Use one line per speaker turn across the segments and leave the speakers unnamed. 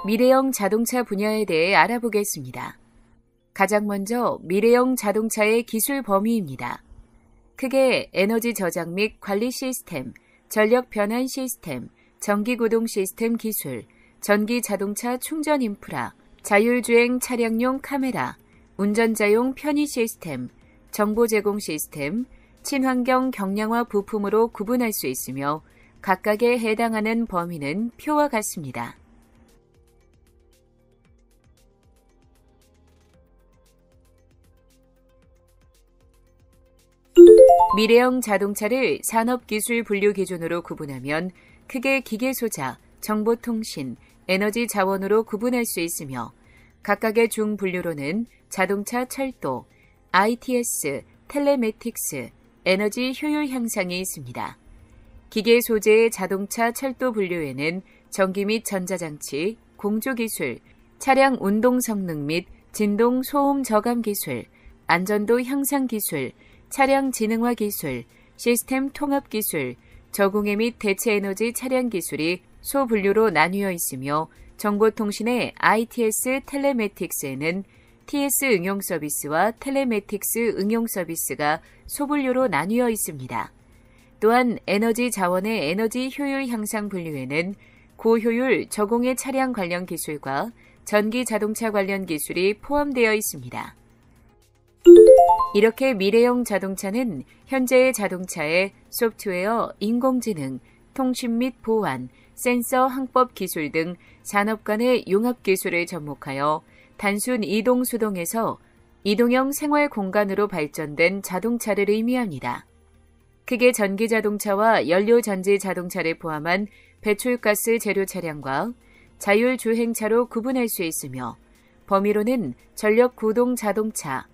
미래형 자동차 분야에 대해 알아보겠습니다. 가장 먼저 미래형 자동차의 기술 범위입니다. 크게 에너지 저장 및 관리 시스템, 전력 변환 시스템, 전기 구동 시스템 기술, 전기 자동차 충전 인프라, 자율주행 차량용 카메라, 운전자용 편의 시스템, 정보 제공 시스템, 친환경 경량화 부품으로 구분할 수 있으며 각각에 해당하는 범위는 표와 같습니다. 미래형 자동차를 산업기술 분류 기준으로 구분하면 크게 기계소자, 정보통신, 에너지 자원으로 구분할 수 있으며 각각의 중분류로는 자동차 철도, ITS, 텔레매틱스, 에너지 효율 향상이 있습니다. 기계 소재의 자동차 철도 분류에는 전기 및 전자장치, 공조기술, 차량 운동 성능 및 진동 소음 저감 기술, 안전도 향상 기술, 차량 지능화 기술, 시스템 통합 기술, 저공해 및 대체 에너지 차량 기술이 소분류로 나뉘어 있으며 정보통신의 ITS 텔레매틱스에는 TS 응용 서비스와 텔레매틱스 응용 서비스가 소분류로 나뉘어 있습니다. 또한 에너지 자원의 에너지 효율 향상 분류에는 고효율 저공해 차량 관련 기술과 전기 자동차 관련 기술이 포함되어 있습니다. 이렇게 미래형 자동차는 현재의 자동차의 소프트웨어, 인공지능, 통신 및 보안, 센서 항법 기술 등 산업 간의 융합 기술을 접목하여 단순 이동 수동에서 이동형 생활 공간으로 발전된 자동차를 의미합니다. 크게 전기 자동차와 연료 전지 자동차를 포함한 배출가스 제로 차량과 자율주행차로 구분할 수 있으며 범위로는 전력 구동 자동차,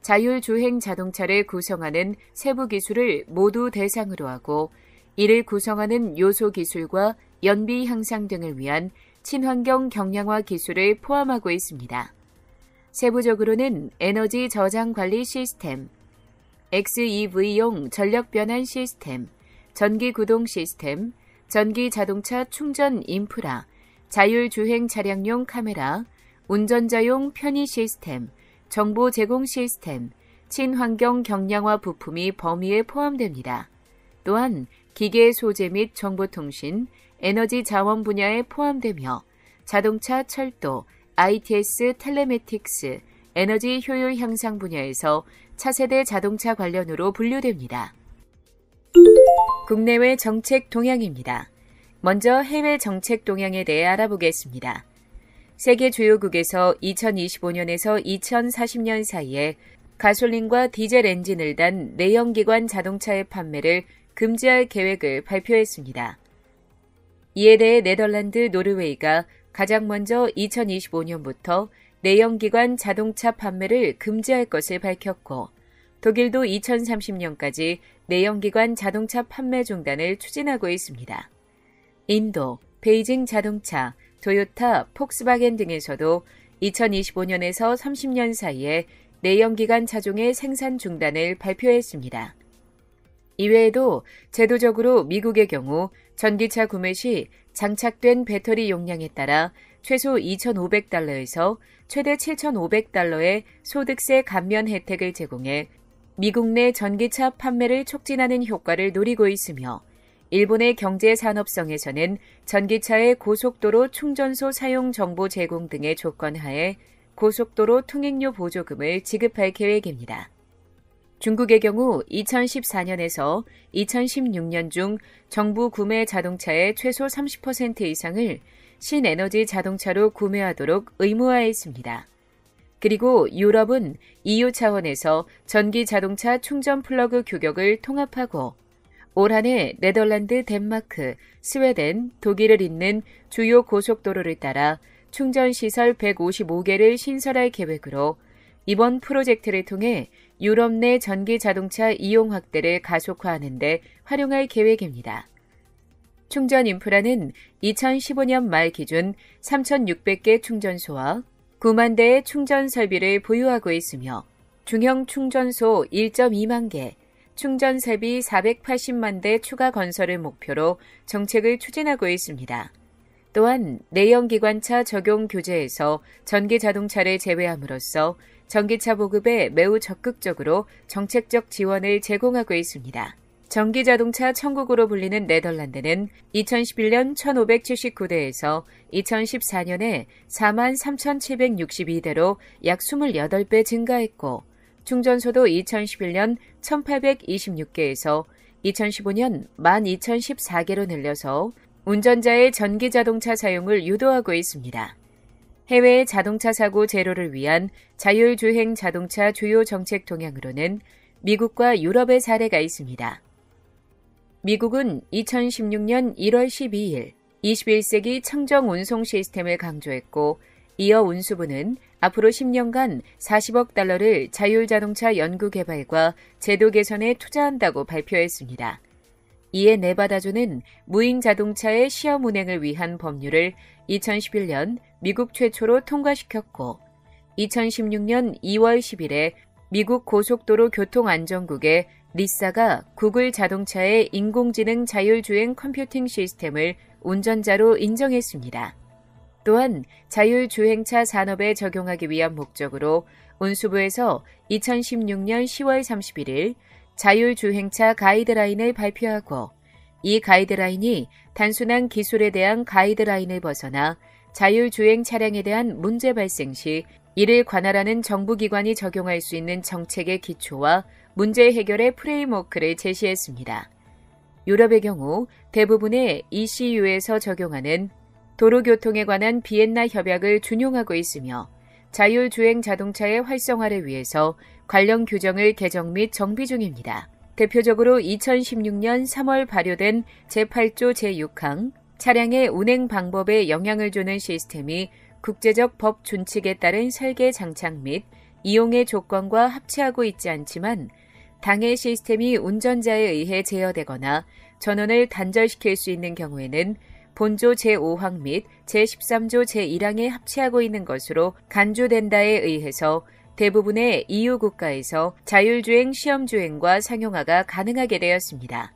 자율주행 자동차를 구성하는 세부 기술을 모두 대상으로 하고 이를 구성하는 요소 기술과 연비 향상 등을 위한 친환경 경량화 기술을 포함하고 있습니다. 세부적으로는 에너지 저장 관리 시스템, XEV용 전력 변환 시스템, 전기 구동 시스템, 전기 자동차 충전 인프라, 자율주행 차량용 카메라, 운전자용 편의 시스템, 정보 제공 시스템, 친환경 경량화 부품이 범위에 포함됩니다. 또한 기계 소재 및 정보통신, 에너지 자원 분야에 포함되며 자동차 철도, ITS 텔레매틱스, 에너지 효율 향상 분야에서 차세대 자동차 관련으로 분류됩니다. 국내외 정책 동향입니다. 먼저 해외 정책 동향에 대해 알아보겠습니다. 세계 주요국에서 2025년에서 2040년 사이에 가솔린과 디젤 엔진을 단 내연기관 자동차의 판매를 금지할 계획을 발표했습니다. 이에 대해 네덜란드, 노르웨이가 가장 먼저 2025년부터 내연기관 자동차 판매를 금지할 것을 밝혔고 독일도 2030년까지 내연기관 자동차 판매 중단을 추진하고 있습니다. 인도, 베이징 자동차, 토요타, 폭스바겐 등에서도 2025년에서 30년 사이에 내연기관 차종의 생산 중단을 발표했습니다. 이외에도 제도적으로 미국의 경우 전기차 구매 시 장착된 배터리 용량에 따라 최소 2,500달러에서 최대 7,500달러의 소득세 감면 혜택을 제공해 미국 내 전기차 판매를 촉진하는 효과를 노리고 있으며 일본의 경제산업성에서는 전기차의 고속도로 충전소 사용 정보 제공 등의 조건 하에 고속도로 통행료 보조금을 지급할 계획입니다. 중국의 경우 2014년에서 2016년 중 정부 구매 자동차의 최소 30% 이상을 신에너지 자동차로 구매하도록 의무화했습니다. 그리고 유럽은 EU 차원에서 전기 자동차 충전 플러그 규격을 통합하고 올 한 해 네덜란드, 덴마크, 스웨덴, 독일을 잇는 주요 고속도로를 따라 충전시설 155개를 신설할 계획으로 이번 프로젝트를 통해 유럽 내 전기 자동차 이용 확대를 가속화하는 데 활용할 계획입니다. 충전 인프라는 2015년 말 기준 3,600개 충전소와 9만 대의 충전 설비를 보유하고 있으며 중형 충전소 1.2만 개, 충전 설비 480만 대 추가 건설을 목표로 정책을 추진하고 있습니다. 또한 내연기관차 적용 규제에서 전기자동차를 제외함으로써 전기차 보급에 매우 적극적으로 정책적 지원을 제공하고 있습니다. 전기자동차 천국으로 불리는 네덜란드는 2011년 1,579대에서 2014년에 43,762대로 약 28배 증가했고, 충전소도 2011년 1,826개에서 2015년 12,014개로 늘려서 운전자의 전기자동차 사용을 유도하고 있습니다. 해외 자동차 사고 제로를 위한 자율주행 자동차 주요 정책 동향으로는 미국과 유럽의 사례가 있습니다. 미국은 2016년 1월 12일 21세기 청정 운송 시스템을 강조했고, 이어 운수부는 앞으로 10년간 40억 달러를 자율자동차 연구 개발과 제도 개선에 투자한다고 발표했습니다. 이에 네바다주는 무인 자동차의 시험 운행을 위한 법률을 2011년 미국 최초로 통과시켰고, 2016년 2월 10일에 미국 고속도로 교통안전국의 리사가 구글 자동차의 인공지능 자율주행 컴퓨팅 시스템을 운전자로 인정했습니다. 또한 자율주행차 산업에 적용하기 위한 목적으로 운수부에서 2016년 10월 31일 자율주행차 가이드라인을 발표하고, 이 가이드라인이 단순한 기술에 대한 가이드라인을 벗어나 자율주행 차량에 대한 문제 발생 시 이를 관할하는 정부기관이 적용할 수 있는 정책의 기초와 문제 해결의 프레임워크를 제시했습니다. 유럽의 경우 대부분의 ECU에서 적용하는 도로교통에 관한 비엔나 협약을 준용하고 있으며, 자율주행 자동차의 활성화를 위해서 관련 규정을 개정 및 정비 중입니다. 대표적으로 2016년 3월 발효된 제8조 제6항 차량의 운행 방법에 영향을 주는 시스템이 국제적 법 준칙에 따른 설계 장착 및 이용의 조건과 합치하고 있지 않지만, 당해 시스템이 운전자에 의해 제어되거나 전원을 단절시킬 수 있는 경우에는 본조 제5항 및 제13조 제1항에 합치하고 있는 것으로 간주된다에 의해서 대부분의 EU 국가에서 자율주행 시험주행과 상용화가 가능하게 되었습니다.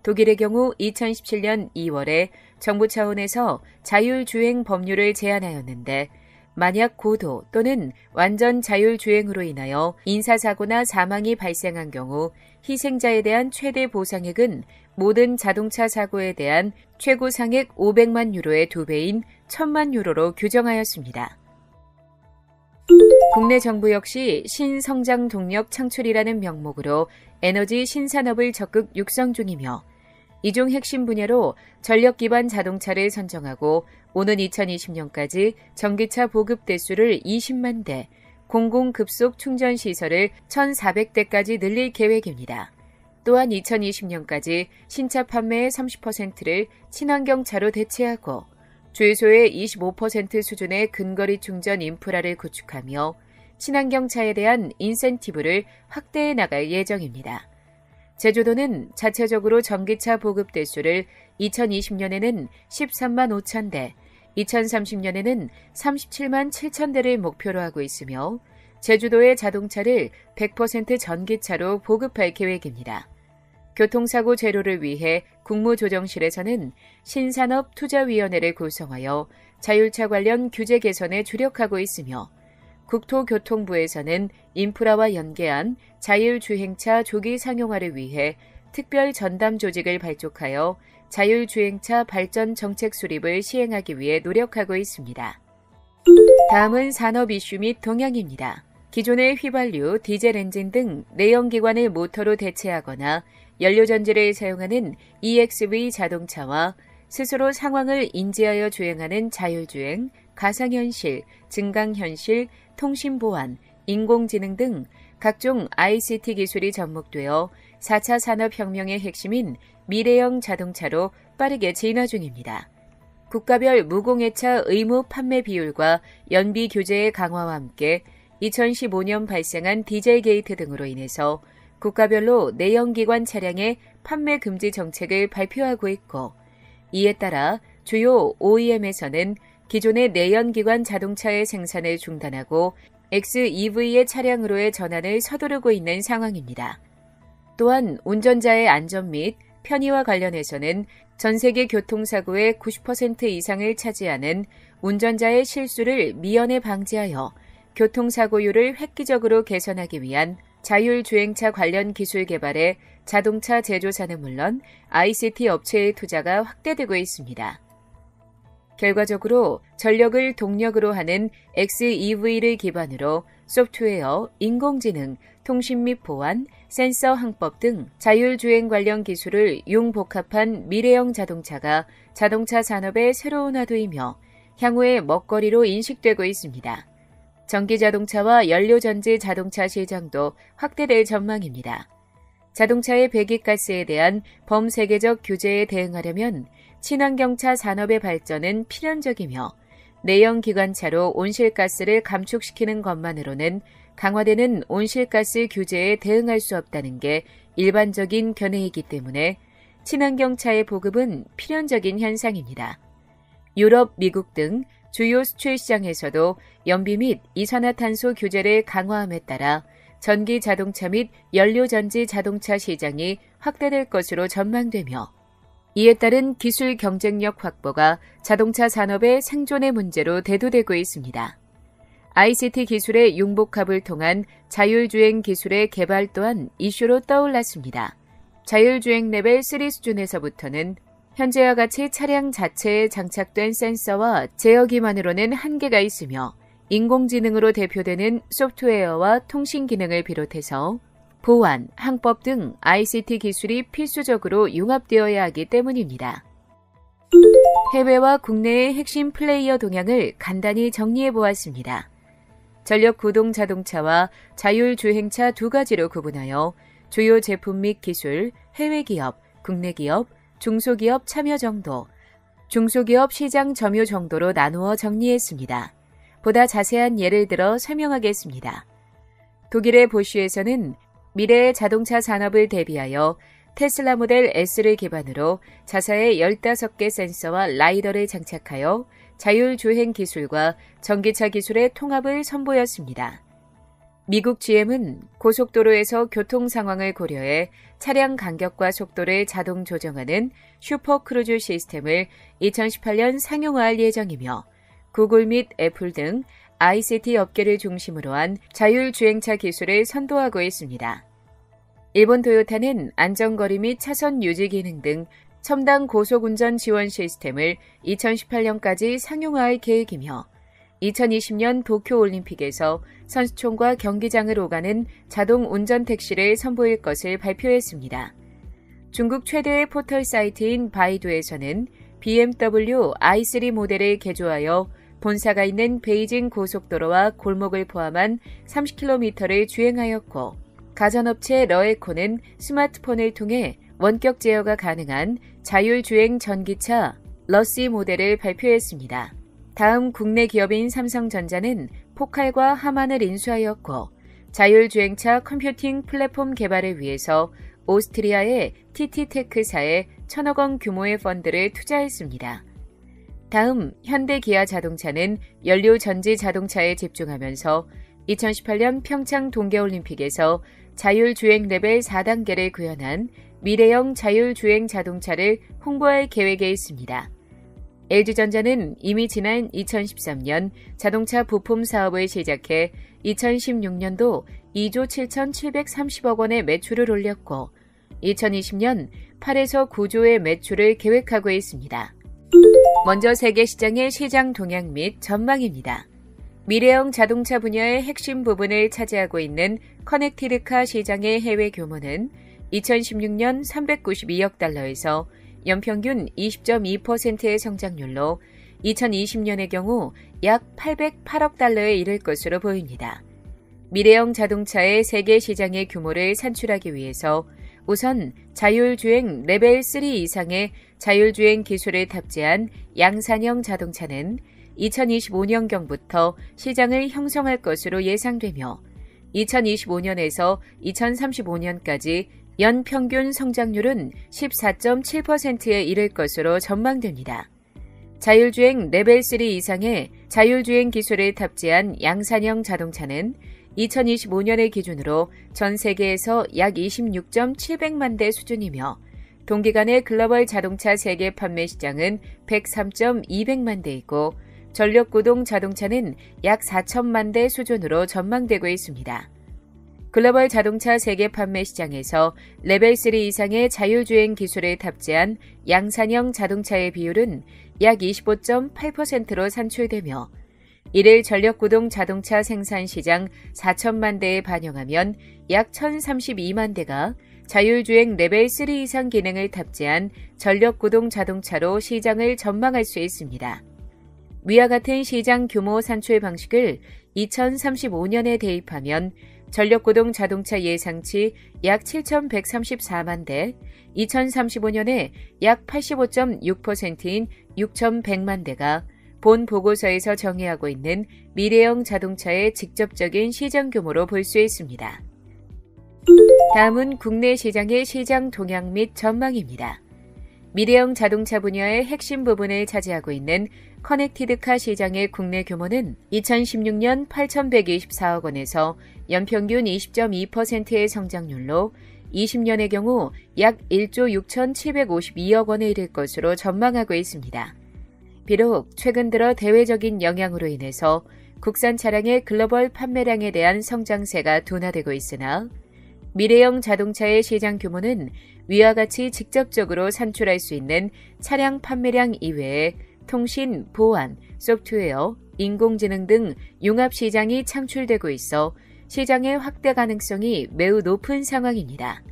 독일의 경우 2017년 2월에 정부 차원에서 자율주행 법률을 제안하였는데, 만약 고도 또는 완전 자율주행으로 인하여 인사사고나 사망이 발생한 경우 희생자에 대한 최대 보상액은 모든 자동차 사고에 대한 최고 상액 500만 유로의 2배인 1,000만 유로로 규정하였습니다. 국내 정부 역시 신성장 동력 창출이라는 명목으로 에너지 신산업을 적극 육성 중이며, 이중 핵심 분야로 전력 기반 자동차를 선정하고 오는 2020년까지 전기차 보급 대수를 20만 대, 공공급속 충전 시설을 1,400대까지 늘릴 계획입니다. 또한 2020년까지 신차 판매의 30%를 친환경차로 대체하고 주유소의 25% 수준의 근거리 충전 인프라를 구축하며 친환경차에 대한 인센티브를 확대해 나갈 예정입니다. 제주도는 자체적으로 전기차 보급 대수를 2020년에는 13만 5천 대, 2030년에는 37만 7천 대를 목표로 하고 있으며, 제주도의 자동차를 100% 전기차로 보급할 계획입니다. 교통사고 제로를 위해 국무조정실에서는 신산업투자위원회를 구성하여 자율차 관련 규제 개선에 주력하고 있으며, 국토교통부에서는 인프라와 연계한 자율주행차 조기 상용화를 위해 특별 전담 조직을 발족하여 자율주행차 발전 정책 수립을 시행하기 위해 노력하고 있습니다. 다음은 산업 이슈 및 동향입니다. 기존의 휘발유, 디젤 엔진 등 내연기관을 모터로 대체하거나 연료전지를 사용하는 EXV 자동차와 스스로 상황을 인지하여 주행하는 자율주행, 가상현실, 증강현실, 통신보안, 인공지능 등 각종 ICT 기술이 접목되어 4차 산업혁명의 핵심인 미래형 자동차로 빠르게 진화 중입니다. 국가별 무공해차 의무 판매 비율과 연비 규제의 강화와 함께 2015년 발생한 디젤 게이트 등으로 인해서 국가별로 내연기관 차량의 판매 금지 정책을 발표하고 있고, 이에 따라 주요 OEM에서는 기존의 내연기관 자동차의 생산을 중단하고 XEV의 차량으로의 전환을 서두르고 있는 상황입니다. 또한 운전자의 안전 및 편의와 관련해서는 전 세계 교통사고의 90% 이상을 차지하는 운전자의 실수를 미연에 방지하여 교통사고율을 획기적으로 개선하기 위한 자율주행차 관련 기술 개발에 자동차 제조사는 물론 ICT 업체의 투자가 확대되고 있습니다. 결과적으로 전력을 동력으로 하는 XEV를 기반으로 소프트웨어, 인공지능, 통신 및 보안, 센서 항법 등 자율주행 관련 기술을 융복합한 미래형 자동차가 자동차 산업의 새로운 화두이며 향후의 먹거리로 인식되고 있습니다. 전기자동차와 연료전지 자동차 시장도 확대될 전망입니다. 자동차의 배기가스에 대한 범세계적 규제에 대응하려면 친환경차 산업의 발전은 필연적이며 내연기관차로 온실가스를 감축시키는 것만으로는 강화되는 온실가스 규제에 대응할 수 없다는 게 일반적인 견해이기 때문에 친환경차의 보급은 필연적인 현상입니다. 유럽, 미국 등 주요 수출 시장에서도 연비 및 이산화탄소 규제를 강화함에 따라 전기 자동차 및 연료전지 자동차 시장이 확대될 것으로 전망되며 이에 따른 기술 경쟁력 확보가 자동차 산업의 생존의 문제로 대두되고 있습니다. ICT 기술의 융복합을 통한 자율주행 기술의 개발 또한 이슈로 떠올랐습니다. 자율주행 레벨 3 수준에서부터는 현재와 같이 차량 자체에 장착된 센서와 제어기만으로는 한계가 있으며 인공지능으로 대표되는 소프트웨어와 통신 기능을 비롯해서 보안, 항법 등 ICT 기술이 필수적으로 융합되어야 하기 때문입니다. 해외와 국내의 핵심 플레이어 동향을 간단히 정리해 보았습니다. 전력 구동 자동차와 자율주행차 두 가지로 구분하여 주요 제품 및 기술, 해외 기업, 국내 기업, 중소기업 참여 정도, 중소기업 시장 점유 정도로 나누어 정리했습니다. 보다 자세한 예를 들어 설명하겠습니다. 독일의 보쉬에서는 미래의 자동차 산업을 대비하여 테슬라 모델 S를 기반으로 자사의 15개 센서와 라이더를 장착하여 자율주행 기술과 전기차 기술의 통합을 선보였습니다. 미국 GM은 고속도로에서 교통 상황을 고려해 차량 간격과 속도를 자동 조정하는 슈퍼크루즈 시스템을 2018년 상용화할 예정이며 구글 및 애플 등 ICT 업계를 중심으로 한 자율주행차 기술을 선도하고 있습니다. 일본 토요타는 안전거리 및 차선 유지 기능 등 첨단 고속운전 지원 시스템을 2018년까지 상용화할 계획이며 2020년 도쿄올림픽에서 선수촌과 경기장을 오가는 자동 운전 택시를 선보일 것을 발표했습니다. 중국 최대의 포털 사이트인 바이두에서는 BMW i3 모델을 개조하여 본사가 있는 베이징 고속도로와 골목을 포함한 30km를 주행하였고 가전업체 러에코는 스마트폰을 통해 원격 제어가 가능한 자율주행 전기차 러시 모델을 발표했습니다. 다음 국내 기업인 삼성전자는 포칼과 하만을 인수하였고 자율주행차 컴퓨팅 플랫폼 개발을 위해서 오스트리아의 TT테크사에 1,000억 원 규모의 펀드를 투자했습니다. 다음 현대기아 자동차는 연료전지 자동차에 집중하면서 2018년 평창 동계올림픽에서 자율주행 레벨 4단계를 구현한 미래형 자율주행 자동차를 홍보할 계획에 있습니다. LG전자는 이미 지난 2013년 자동차 부품 사업을 시작해 2016년도 2조 7,730억 원의 매출을 올렸고 2020년 8에서 9조의 매출을 계획하고 있습니다. 먼저 세계 시장의 시장 동향 및 전망입니다. 미래형 자동차 분야의 핵심 부분을 차지하고 있는 커넥티드카 시장의 해외 규모는 2016년 392억 달러에서 연평균 20.2%의 성장률로 2020년의 경우 약 808억 달러에 이를 것으로 보입니다. 미래형 자동차의 세계 시장의 규모를 산출하기 위해서 우선 자율주행 레벨 3 이상의 자율주행 기술을 탑재한 양산형 자동차는 2025년경부터 시장을 형성할 것으로 예상되며 2025년에서 2035년까지 연평균 성장률은 14.7%에 이를 것으로 전망됩니다. 자율주행 레벨 3 이상의 자율주행 기술을 탑재한 양산형 자동차는 2025년을 기준으로 전 세계에서 약 26.700만 대 수준이며 동기간의 글로벌 자동차 세계 판매 시장은 103.200만 대이고 전력구동 자동차는 약 4천만 대 수준으로 전망되고 있습니다. 글로벌 자동차 세계 판매 시장에서 레벨 3 이상의 자율주행 기술을 탑재한 양산형 자동차의 비율은 약 25.8%로 산출되며 이를 전력구동 자동차 생산 시장 4천만 대에 반영하면 약 1,032만 대가 자율주행 레벨 3 이상 기능을 탑재한 전력구동 자동차로 시장을 전망할 수 있습니다. 위와 같은 시장 규모 산출 방식을 2035년에 대입하면 전력구동 자동차 예상치 약 7,134만 대, 2035년에 약 85.6%인 6,100만 대가 본 보고서에서 정의하고 있는 미래형 자동차의 직접적인 시장 규모로 볼 수 있습니다. 다음은 국내 시장의 시장 동향 및 전망입니다. 미래형 자동차 분야의 핵심 부분을 차지하고 있는 커넥티드카 시장의 국내 규모는 2016년 8,124억 원에서 연평균 20.2%의 성장률로 20년의 경우 약 1조 6,752억 원에 이를 것으로 전망하고 있습니다. 비록 최근 들어 대외적인 영향으로 인해서 국산 차량의 글로벌 판매량에 대한 성장세가 둔화되고 있으나 미래형 자동차의 시장 규모는 위와 같이 직접적으로 산출할 수 있는 차량 판매량 이외에 통신, 보안, 소프트웨어, 인공지능 등 융합 시장이 창출되고 있어 시장의 확대 가능성이 매우 높은 상황입니다.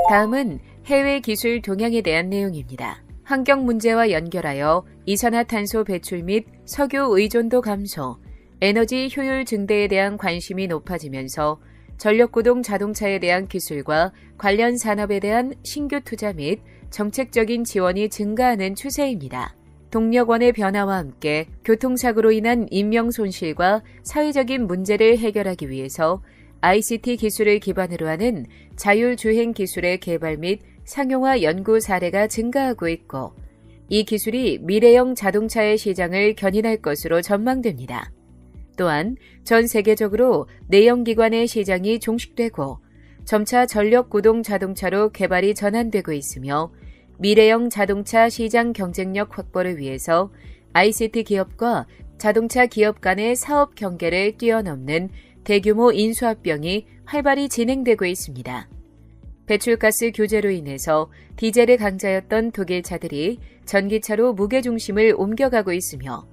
다음은 해외 기술 동향에 대한 내용입니다. 환경 문제와 연결하여 이산화탄소 배출 및 석유 의존도 감소, 에너지 효율 증대에 대한 관심이 높아지면서 전력구동 자동차에 대한 기술과 관련 산업에 대한 신규 투자 및 정책적인 지원이 증가하는 추세입니다. 동력원의 변화와 함께 교통사고로 인한 인명 손실과 사회적인 문제를 해결하기 위해서 ICT 기술을 기반으로 하는 자율주행 기술의 개발 및 상용화 연구 사례가 증가하고 있고 이 기술이 미래형 자동차의 시장을 견인할 것으로 전망됩니다. 또한 전 세계적으로 내연기관의 시장이 종식되고 점차 전력구동 자동차로 개발이 전환되고 있으며 미래형 자동차 시장 경쟁력 확보를 위해서 ICT 기업과 자동차 기업 간의 사업 경계를 뛰어넘는 대규모 인수합병이 활발히 진행되고 있습니다. 배출가스 규제로 인해서 디젤의 강자였던 독일 차들이 전기차로 무게중심을 옮겨가고 있으며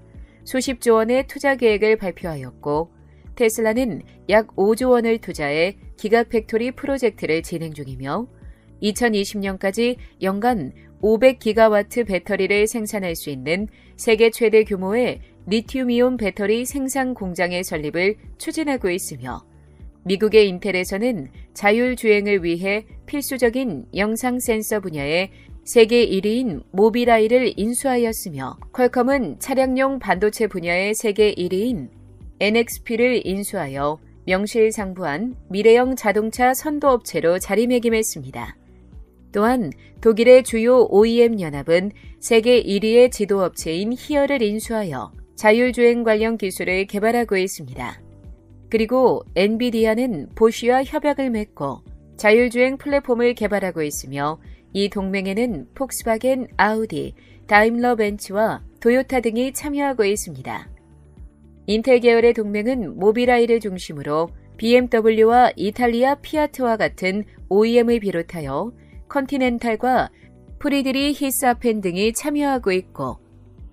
수십조 원의 투자 계획을 발표하였고 테슬라는 약 5조 원을 투자해 기가팩토리 프로젝트를 진행 중이며 2020년까지 연간 500기가와트 배터리를 생산할 수 있는 세계 최대 규모의 리튬이온 배터리 생산 공장의 설립을 추진하고 있으며 미국의 인텔에서는 자율주행을 위해 필수적인 영상 센서 분야에 세계 1위인 모비라이를 인수하였으며 퀄컴은 차량용 반도체 분야의 세계 1위인 NXP를 인수하여 명실상부한 미래형 자동차 선도업체로 자리매김했습니다. 또한 독일의 주요 OEM 연합은 세계 1위의 지도업체인 히어를 인수하여 자율주행 관련 기술을 개발하고 있습니다. 그리고 엔비디아는 보쉬와 협약을 맺고 자율주행 플랫폼을 개발하고 있으며 이 동맹에는 폭스바겐, 아우디, 다임러 벤츠와 도요타 등이 참여하고 있습니다. 인텔 계열의 동맹은 모비라이를 중심으로 BMW와 이탈리아 피아트와 같은 OEM을 비롯하여 컨티넨탈과 프리드리 히스아펜 등이 참여하고 있고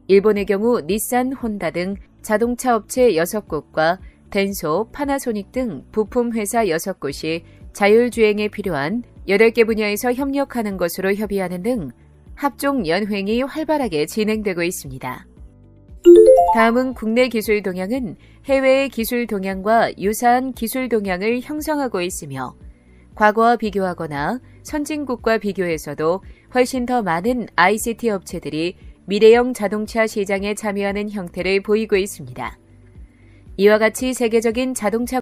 일본의 경우 닛산, 혼다 등 자동차 업체 6곳과 덴소, 파나소닉 등 부품 회사 6곳이 자율주행에 필요한 8개 분야에서 협력하는 것으로 협의하는 등 합종 연횡이 활발하게 진행되고 있습니다. 다음은 국내 기술 동향은 해외의 기술 동향과 유사한 기술 동향을 형성하고 있으며 과거와 비교하거나 선진국과 비교해서도 훨씬 더 많은 ICT 업체들이 미래형 자동차 시장에 참여하는 형태를 보이고 있습니다. 이와 같이 세계적인 자동차